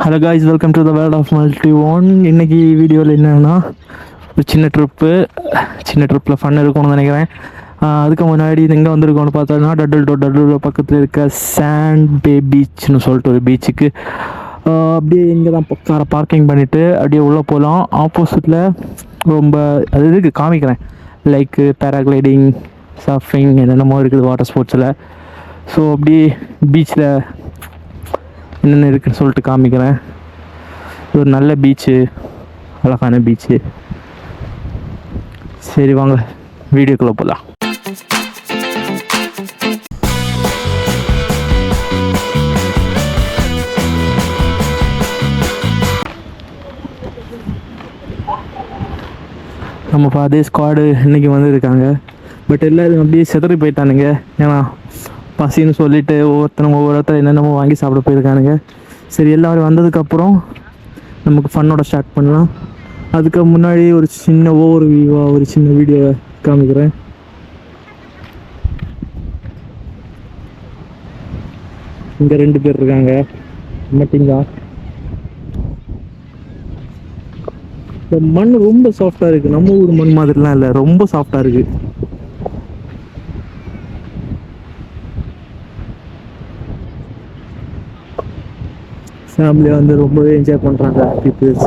Hello guys, welcome to the world of multi one. இன்றைக்கி வீடியோவில் என்னென்னா ஒரு சின்ன ட்ரிப்பில் ஃபன் இருக்கும்னு நினைக்கிறேன். அதுக்கு முன்னாடி எங்கே வந்திருக்கோன்னு பார்த்தோன்னா டட்டல் பக்கத்தில் இருக்க சாண்ட் பே பீச்னு சொல்லிட்டு ஒரு பீச்சுக்கு அப்படியே இங்கே தான் காரை பார்க்கிங் பண்ணிவிட்டு அப்படியே உள்ளே போகலாம். ஆப்போசிட்டில் ரொம்ப அது இதுக்கு காமிக்கிறேன், லைக் பேராகிளைடிங், சர்ஃபிங் என்னென்னமோ இருக்குது வாட்டர் ஸ்போர்ட்ஸில். ஸோ அப்படியே பீச்சில் என்னென்ன இருக்குன்னு சொல்லிட்டு காமிக்கிறேன். ஒரு நல்ல பீச்சு, அழகான பீச்சு. சரி வாங்க வீடியோக்குள்ளே போகலாம். நம்ம அதே ஸ்குவாடு இன்றைக்கி வந்துருக்காங்க. பட் எல்லோரும் அப்படியே செதறி போயிட்டானுங்க. ஏன்னா பசின்னு சொல்லிட்டு ஒவ்வொருத்தர் என்னென்னமோ வாங்கி சாப்பிட போயிருக்கானுங்க. சரி, எல்லோரும் வந்ததுக்கப்புறம் நமக்கு ஃபன்னோட ஸ்டார்ட் பண்ணலாம். அதுக்கு முன்னாடி ஒரு சின்ன ஒரு சின்ன வீடியோவை காமிக்கிறேன். இங்கே 2 பேர் இருக்காங்க. மட்டிங்களா, இந்த மண் ரொம்ப சாஃப்டாக இருக்குது. நம்ம ஊர் மண் மாதிரிலாம் இல்லை, ரொம்ப சாஃப்டாக இருக்குது. ஃபேமிலியாக வந்து ரொம்பவே என்ஜாய் பண்ணுறாங்க. பீப்புள்ஸ்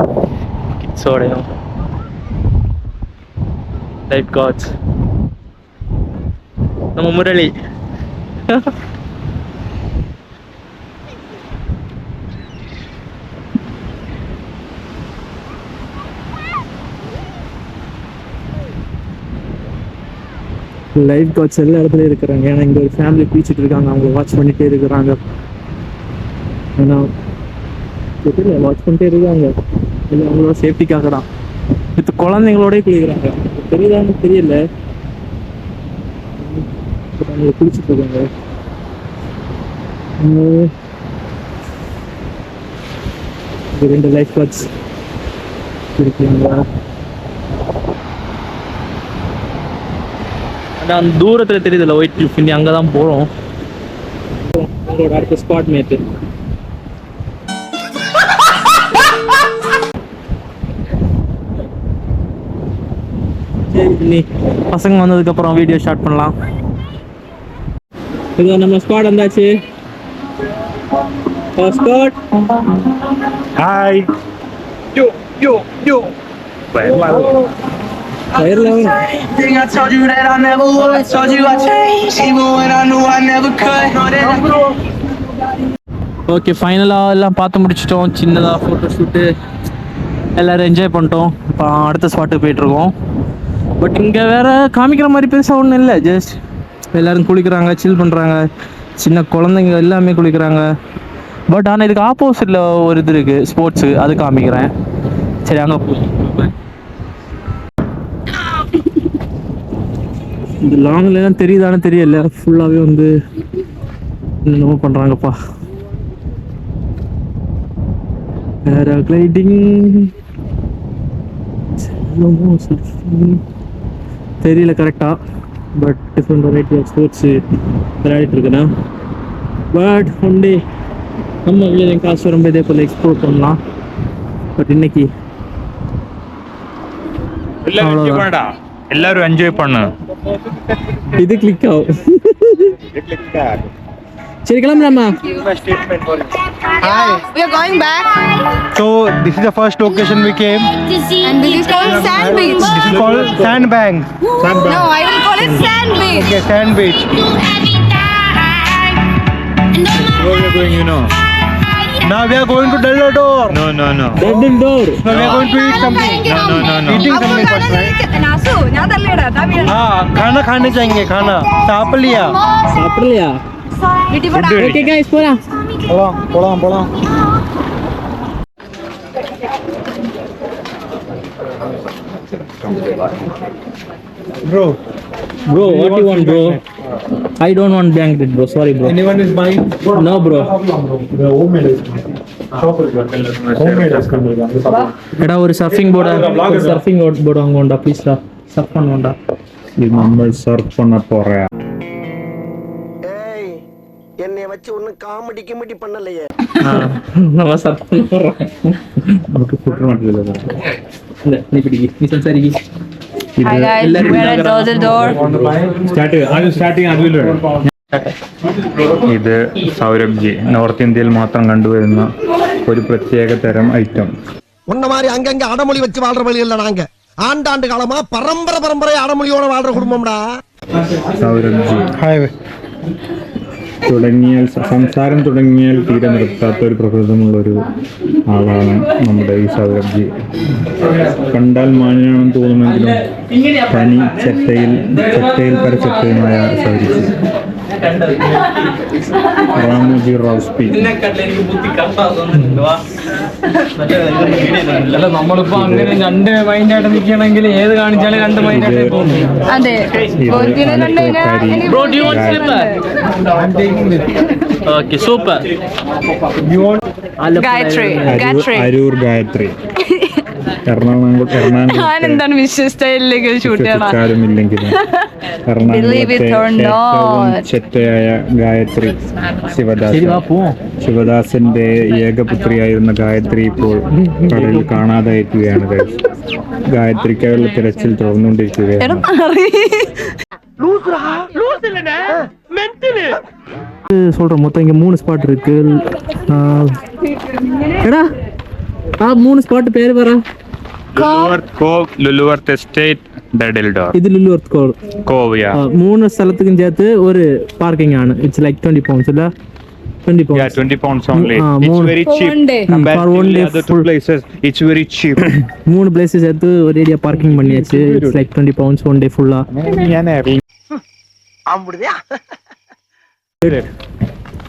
கிட்ஸோடையும் லைஃப் காட்ஸ். நம்ம முரளி லைஃப் காட்ஸ் எல்லா இடத்துலையும் இருக்கிறாங்க. ஏன்னா இங்கே ஒரு ஃபேமிலி பீச்சிட்டு இருக்காங்க, அவங்க வாட்ச் பண்ணிகிட்டே இருக்கிறாங்க. ஏன்னா தெரியல, வாட்ச் பண்ணிட்டே இருக்காங்க. இல்லை அவங்களோட சேஃப்டிக்காக தான். இப்போ குழந்தைங்களோடய குளிக்கிறாங்க, தெரியுதான்னு தெரியல. அவங்க குளிச்சுட்டு இருக்காங்க. 2 லைஃப் காட்ஸ் இருக்காங்க. அந்த தூரத்தில் தெரியுதுல்ல ஒயிட் கிளிஃப், இனி அங்கே தான் போகிறோம். உங்களோட அடுத்த ஸ்பாட் மேட்டு. சரி, பசங்க வந்ததுக்கப்புறம் வீடியோ ஸ்டார்ட் பண்ணலாம். இது நம்ம ஸ்குவாட் வந்தாச்சு. Squad hi. Yo yo yo okay, ஃபைனலாக எல்லாம் பார்த்து முடிச்சிட்டோம். சின்னதாக ஃபோட்டோ ஷூட்டு எல்லோரும் என்ஜாய் பண்ணிட்டோம். இப்போ அடுத்த ஸ்பாட்டுக்கு போயிட்டுருக்கோம். பட் இங்கே வேறு காமிக்கிற மாதிரி பெருசாக ஒன்றும் இல்லை. ஜஸ்ட் எல்லோரும் குளிக்கிறாங்க, சில் பண்ணுறாங்க. சின்ன குழந்தைங்க எல்லாமே குளிக்கிறாங்க. பட் ஆனால் இதுக்கு ஆப்போசிட்டில் ஒரு இது இருக்குது, ஸ்போர்ட்ஸு, அது காமிக்கிறேன். சரி அங்கே போ. இந்த லாங்லாம் தெரியுதானு தெரியல, ஃபுல்லாகவே வந்து என்னென்னமோ பண்ணுறாங்கப்பா. பேராகிளைடிங், தெரியல கரெக்டாக. But different variety of sports விளையாடிட்டு இருக்குண்ணா. பட் ஒன் டே நம்ம என் காசு ரொம்ப இதே போல் எக்ஸ்ப்ளோர் பண்ணலாம். பட் இன்னைக்கு எல்லாரும் என்ஜாய் பண்ணு. இது கிளிக் ஆகும். சரி கிளம்பலாமா? Hi. We are going back. So this is the first location we came. And this is called Sand Beach. This is called Sandbank. No, I will call it Sand Beach. Okay, Sand Beach. Where we are going, you know? Now we are going to Delta Door. No. Double door. So we are going to eat something. No. Eating something first, right? Nasu, ഞാൻ തള്ളിയടാ തമിഴ്. हाँ, खाना खाने जाएंगे. खाना shop लिया. சாப்பிடலையா? വീട്ടിൽ പോടാ. ஓகே गाइस போலாம். போலாம். Bro, what you want, bro? I don't want blanket, bro. Sorry, bro. anyone is buying? No, bro. எடா ஒரு சர்ஃபிங் போர்டு வாங்குவோம்டா ப்ளீஸ்டா. சர்ஃப் பண்ணுவோம்டா. இது நம்ம சர்ஃப் பண்ண போறேன். என்னை என்னைய வச்சு ஒன்னும் காமெடி கிமெடி பண்ணலையே. நம்ம சத்தம் போடுறோம். നമുക്ക് ഫുഡ് മാറ്റില്ല. இல்ல நீ பிடிக்கி நீ സംസാരിക്കി. Hi guys, we're at door. ഇത് സൗരഭ്ജി നോർത്ത് ഇന്ത്യയിൽ മാത്രം കണ്ടുവരുന്ന ഒരു പ്രത്യേക തരം ഐറ്റം. உன்ன மாதிரி அங்கங்க அடமொழி வச்சு வாழ்ற வழி இல்ல. நாங்க ஆண்டாண்டு காலமா பரம்பரை அடமொழியோட வாழ்ற குடும்பம்டா. സൗരഭ്ജി തുടങ്ങിയാൽ സംസാരം തുടങ്ങിയാൽ തീരെ നിർത്താത്ത ഒരു പ്രകൃതമുള്ളൊരു ആളാണ് നമ്മുടെ ഈ സൗരഭ്ജി. കണ്ടാൽ മാന്യമാണെന്ന് തോന്നുമെങ്കിലും തനി ചെറ്റയിൽ പരച്ചറ്റയുമായ സൗരഭ്ജി. റാമുജി റൗസ്പി. നമ്മളിപ്പോ അങ്ങനെ രണ്ട് മൈൻഡായിട്ട് നിൽക്കണമെങ്കിൽ ഏത് കാണിച്ചാലും രണ്ട് മൈൻഡായിട്ട് പോകുന്നു. അതെ Bro, do you want slipper? Okay, super. Gayathri Aroor Gayathri. ഞാൻ എന്താണ് വിശ്വസിച്ചില്ലെങ്കിൽ ഷൂട്ട് ചെയ്യണം. എറണാകുളത്തെ Believe it or ഏറ്റവും not. ചെറ്റയായ ഗായത്രി ശിവദാസന്റെ ഏകപുത്രിയായിരുന്ന ഗായത്രി ഇപ്പോൾ കടലിൽ കാണാതായിരിക്കുകയാണ്. ഗായത്രിക്കായുള്ള തിരച്ചിൽ തുടർന്നുകൊണ്ടിരിക്കുകയാണ്. சொல்கிறேன் மொத்தம் இங்கே 3 ஸ்பாட் இருக்கு. எடா 3 ஸ்பாட் பேர் வர. ലുലുവർത്ത് എസ്റ്റേറ്റ് ഡഡിൽഡോർ. ഇത് ലുലുവർത്ത് കോവ്. 3 സ്ഥലത്തേക്കും ചേർത്ത് ഒരു പാർക്കിംഗ് ആണ്. ഇറ്റ്സ് ലൈക്ക് 20 pounds അല്ല. 20 pounds. Yeah, 20 pounds only. It's very cheap. one day. Compared For one to day other full. two places, it's very cheap. 3 places சேர்த்து ஒரு ஏரியா பார்க்கிங் பண்ணியாச்சு. It's like 20 pounds one day full-ஆ. அப்படியா?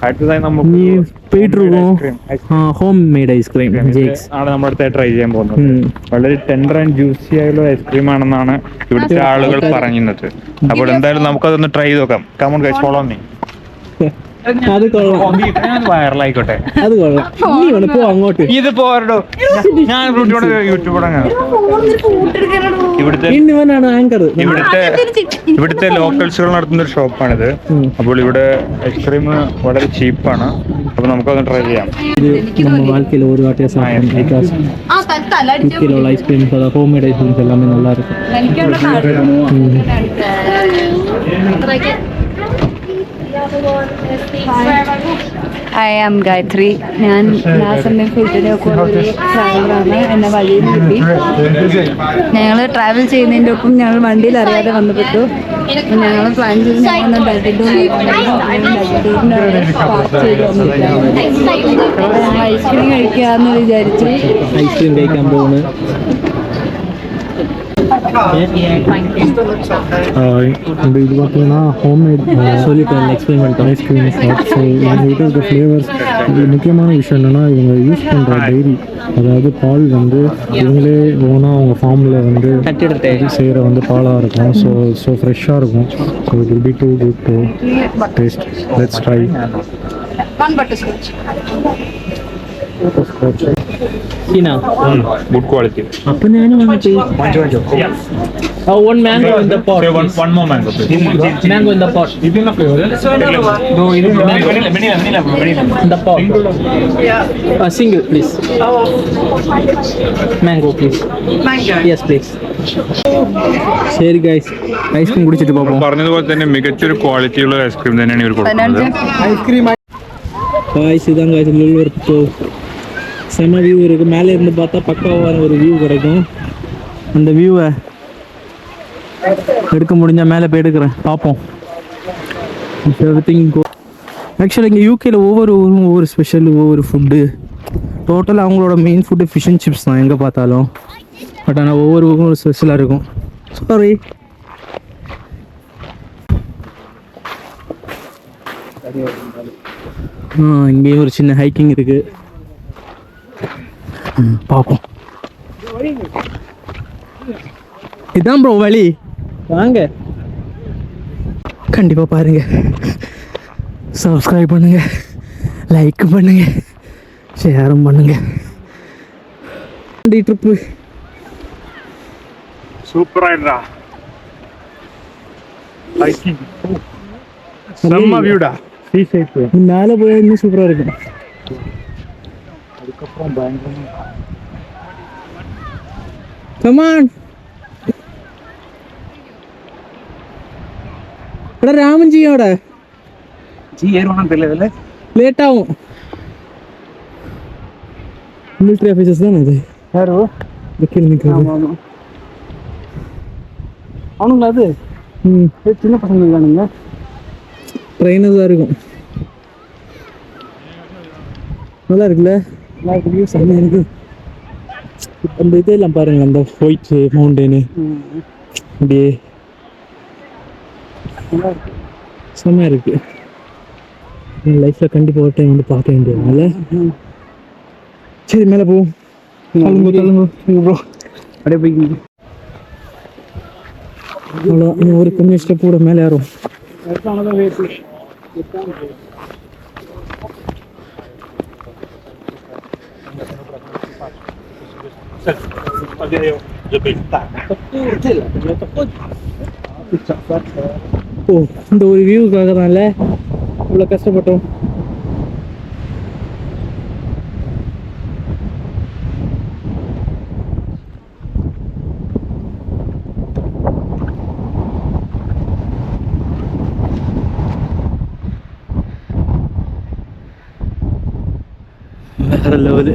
അടുത്തതായി നമുക്ക് നീ പോയിട്ട് இருக்கோம் ഹോം മെയ്ഡ് ഐസ്ക്രീം ജേക്സ് ആണ് നമ്മുടെ അടുത്ത് ട്രൈ ചെയ്യാൻ പോകുന്നത്. വളരെ ടെൻഡർ ആൻഡ് ജ്യൂസി ആയുള്ള ഐസ്ക്രീം ആണെന്നാണ് ഇവിടുത്തെ ആളുകൾ പറയുന്നത്. അപ്പോൾ എന്തായാലും നമുക്കതൊന്ന് ട്രൈ ചെയ്ത് നോക്കാം. Come on guys, follow me. അത് കൊള്ളാം, വൈറലായിക്കോട്ടെ. അത് കൊള്ളാം. നീ വേണം പോ അങ്ങോട്ട്. ഇത് പോരടോ, ഞാൻ യൂട്യൂബ് തുടങ്ങാം. ഇവനാണ് ആങ്കർ. ഇവിടുത്തെ ലോക്കൽസുകൾ നടത്തുന്ന ഒരു ഷോപ്പാണിത്. അപ്പോൾ ഇവിടെ ഐസ്ക്രീം വളരെ ചീപ്പാണ്. അപ്പൊ നമുക്കതൊന്ന് ട്രൈ ചെയ്യാം. ഇത് நம்ம வாழ்க்கையில ஒரு வாட்டியா சாப்பிடணும். பிகாஸ் இதில் உள்ள ஐஸ்கிரீம்ஸ் அதாவது ஹோம் மேட் ஐஸ்கிரீம்ஸ் எல்லாமே நல்லா இருக்கும். I am Gayathri. ഞാൻ സമയം ഫുഡിൻ്റെ ഒക്കെ ട്രാവലറാണ്. എന്നെ വഴിയിൽ കിട്ടി. ഞങ്ങൾ ട്രാവൽ ചെയ്യുന്നതിൻ്റെ ഒപ്പം ഞങ്ങൾ വണ്ടിയിൽ അറിയാതെ വന്നപ്പെട്ടു. ഞങ്ങൾ പ്ലാൻ ചെയ്ത് ഞങ്ങൾ പാർക്ക് ചെയ്ത് വന്നിട്ടാണ് ഐസ്ക്രീം കഴിക്കാമെന്ന് വിചാരിച്ചു. ഐസ്ക്രീം കഴിക്കാൻ പോകുന്നു. இது பார்த்தீங்கன்னா ஹோம்மேட் சொல்லிட்டு எக்ஸ்பிளைன் பண்ணிட்டோம். ஐஸ்கிரீம் ஸோ இது ஃப்ளேவர்ஸ். இது முக்கியமான விஷயம் என்னென்னா இவங்க யூஸ் பண்ணுற டெய்ரி, அதாவது பால் வந்து இவங்களே ஓனாக அவங்க ஃபார்மில் வந்து செய்கிற வந்து பாலாக இருக்கும். ஸோ ஃப்ரெஷ்ஷாக இருக்கும். So it will be too good to taste. Let's try. Good quality. അപ്പം ഞാൻ വന്നിട്ട് one mango in the pot. One more mango, please. Mango in the pot. In the pot. Single, please. Mango, please. Yes, please. ശരി guys, ice cream കുടിച്ചിട്ട് പോകാം. പറഞ്ഞതുപോലെ തന്നെ മികച്ചൊരു ക്വാളിറ്റിയുള്ള ഐസ്ക്രീം തന്നെയാണ് ഇവർ കൊടുക്കുന്നത്. ഗൈസ് ഇതാണ് ഗൈസ് ലുലുവർത്ത്. செம வியூ இருக்கு. மேலே இருந்து பார்த்தா பக்காவான ஒரு வியூ கிடைக்கும். அந்த வியூவை எடுக்க முடிஞ்சால் மேலே போய் எடுக்கிறேன், பார்ப்போம். ஆக்சுவலி இங்கே யூகேல ஒவ்வொரு ஊரும் ஒவ்வொரு ஸ்பெஷல், ஒவ்வொரு ஃபுட்டு. டோட்டலாக அவங்களோட main food fish and chips தான் எங்கே பார்த்தாலும். பட் ஆனால் ஒவ்வொரு ஊரும் ஒரு ஸ்பெஷலாக இருக்கும். சாரி. இங்கேயும் ஒரு சின்ன ஹைக்கிங் இருக்குது, பார்ப்போம். இதான் ப்ரோ வழி, வாங்க. கண்டிப்பாக பாருங்க, சப்ஸ்கிரைப் பண்ணுங்க, லைக் பண்ணுங்க, ஷேரும் பண்ணுங்க. ட்ரிப்பு സൂപ്പർ ആയിട്ടാ. സെമ്മ വ്യൂടാ, சீ சைட் மேலே போய் இன்னும் சூப்பராக இருக்கும். அதுக்கப்புறம் பயங்கரமா கமான் அட ராமன்ஜியோட ஏறுவானு தெரியல, லேட் ஆகும். மிலிட்ரி ஆஃபீஸர்ஸ் தான் இது. யாரோ கீழே நிற்கிறது. அவனுங்களா அது சின்ன பசங்க இருக்கானுங்க. ட்ரெயினர் தான் இருக்கும். நல்லா இருக்குல்ல, செம்மையாக இருக்கு. அந்த இதெல்லாம் பாருங்க, அந்த ஒயிட் மவுண்டெயின் அப்படியே செம்மையாக இருக்கு. என் லைஃப்பில் கண்டிப்பாக ஒரு டைம் வந்து பார்க்க வேண்டியதுனால சரி மேலே போவோம். தள்ளுங்க ப்ரோ, அப்படியே போய் அவ்வளோ இன்னும் ஒரு கொஞ்சம் ஸ்டெப் கூட மேலே ஏறும். ஓ, இந்த ஒரு வியூவுக்காக தான்ல இவ்வளோ கஷ்டப்பட்டோம். வேற லெவலு.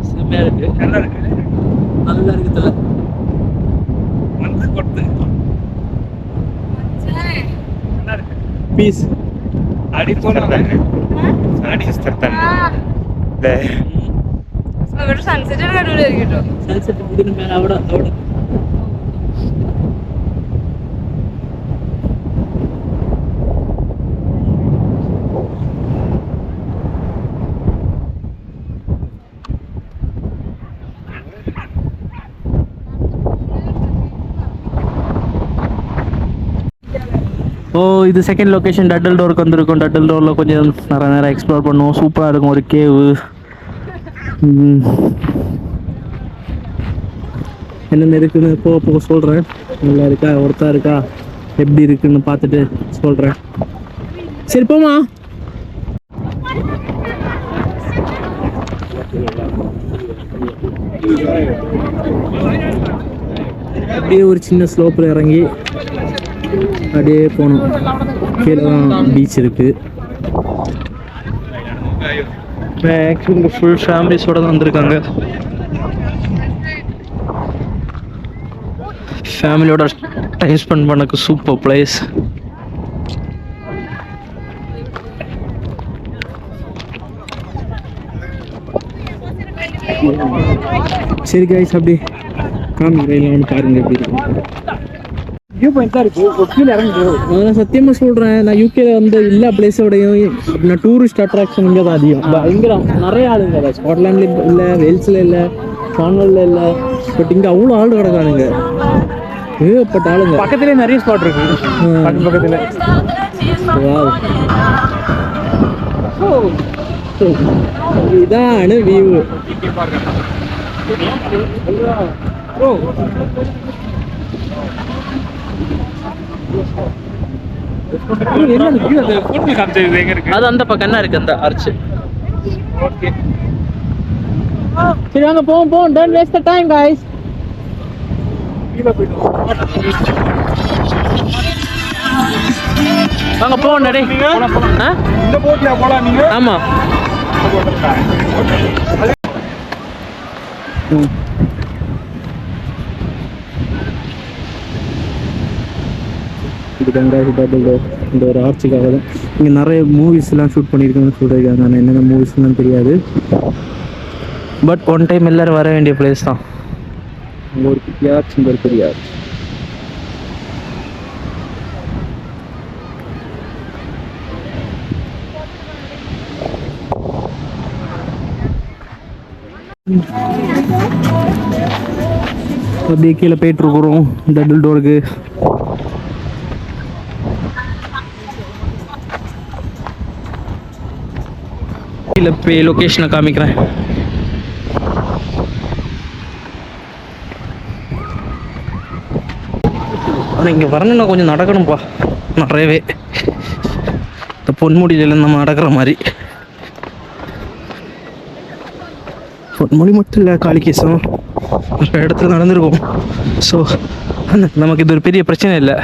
செம்மையா இருக்கு. நல்லா இருக்கு, நல்லா இருக்கு தல. வந்து கொட்டு பீஸ் அடி போடுறாங்க, அடி ஸ்தர்த்தன் ഇവിടെ സൺസെറ്റ് നടുവിലായിരിക്കും കേട്ടോ. സൺസെറ്റ് ഇതിന് മേലെ അവിടെ അവിടെ ஓ, இது செகண்ட் லொக்கேஷன். டட்டல் டோருக்கு வந்திருக்கோம். டட்டல் டோரில் கொஞ்சம் நிறைய நேரம் எக்ஸ்ப்ளோர் பண்ணுவோம். சூப்பராக இருக்கும். ஒரு கேவு என்னென்ன இருக்குன்னு போக போக சொல்கிறேன். நல்லா இருக்கா, ஒருத்தா இருக்கா, எப்படி இருக்குன்னு பார்த்துட்டு சொல்கிறேன். சரி போமா. அப்படியே ஒரு சின்ன ஸ்லோப்பில் இறங்கி அப்படியே போகணும். கீழே தான் பீச் இருக்குது. ஆக்சுவலி இங்கே ஃபுல் ஃபேமிலிஸோடு தான் வந்திருக்காங்க. ஃபேமிலியோட டைம் ஸ்பெண்ட் பண்ணக்கு சூப்பர் பிளேஸ். சரி கைஸ், அப்படி காமிக்கிறேன் வந்து பாருங்க எப்படி இருக்கும். வியூ பாயிண்ட் தான் இருக்கு. கீழே இறங்கி நான் சத்தியமாக சொல்கிறேன், நான் யூகேல வந்து எல்லா பிளேஸோடையும் அப்படின்னா டூரிஸ்ட் அட்ராக்ஷன் இங்கே தான் அதிகம். இங்கே நிறைய ஆளுங்க தான். ஸ்காட்லாண்டில் இல்லை, வேல்ஸில் இல்லை, கார்னரில் இல்லை, பட் இங்கே அவ்வளோ ஆள் கிடக்கானுங்க. ஏகப்பட்ட ஆளுங்க. பக்கத்துலேயே நிறைய ஸ்பாட் இருக்கு. பக்கத்துல இதான வியூ. அது அந்த பக்கம் என்ன இருக்கு, அந்த ஆர்ச். ஓகே, சரி வாங்க போவோம் போவோம். Don't waste the time guys. வாங்க போவோம். டேய் இந்த போட்ல போலாம் நீங்க. ஆமா, இது கங்காய் டபுள் டோர். இந்த ஒரு ஆர்ச்சுக்காக தான் இங்கே நிறைய மூவிஸ்லாம் ஷூட் பண்ணியிருக்காங்கன்னு சொல்லியிருக்காங்க. ஆனால் என்னென்ன மூவிஸ்லாம் தெரியாது. பட் ஒன் டைம் எல்லோரும் வர வேண்டிய பிளேஸ் தான். இங்கே ஒரு பெரிய ஆர்ச், இங்கே ஒரு பெரிய ஆர்ச். அப்படியே கீழே போயிட்டுருக்குறோம் டபுள் டோருக்கு. வண்டியில் போய் லொக்கேஷனை காமிக்கிறேன். ஆனால் இங்கே வரணுன்னா கொஞ்சம் நடக்கணும்ப்பா, நிறையவே. இந்த பொன்முடியில நம்ம நடக்கிற மாதிரி. பொன்முடி மட்டும் இல்லை, காளிகேசம் மற்ற இடத்துல நடந்திருக்கோம். ஸோ நமக்கு இது ஒரு பெரிய பிரச்சனை இல்லை.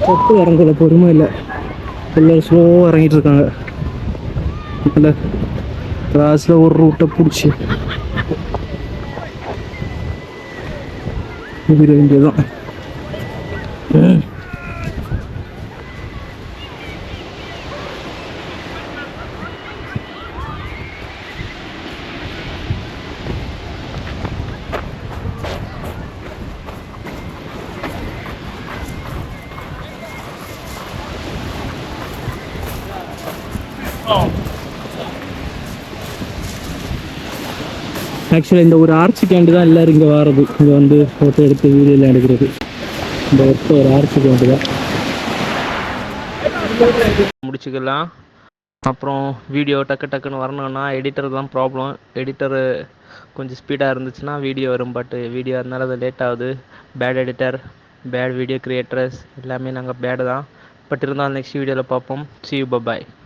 தொட்டு இறங்கல, பொறுமை இல்லை, எல்லோரும் ஸ்லோவாக இறங்கிட்டு இருக்காங்க. இல்லை கிராஸில் ஒரு ரூட்டை பிடிச்சி வேண்டியதான். ஆக்சுவலாக இந்த ஒரு ஆர்ச்சுக்காண்டி தான் எல்லோரும் இங்கே வர்றது. இங்கே வந்து ஃபோட்டோ எடுத்து வீடியோலாம் எடுக்கிறது இந்த ஒரு ஆர்ச்சுக்காண்டி தான். முடிச்சுக்கலாம். அப்புறம் வீடியோ டக்குன்னு வரணுன்னா எடிட்டர் தான் ப்ராப்ளம். எடிட்டரு கொஞ்சம் ஸ்பீடாக இருந்துச்சுன்னா வீடியோ வரும். பட் வீடியோ அதனால அது லேட் ஆகுது. Bad editor, bad video creators எல்லாமே நாங்கள் பேடு தான். பட் இருந்தாலும் நெக்ஸ்ட் வீடியோவில் பார்ப்போம். see you, bye bye.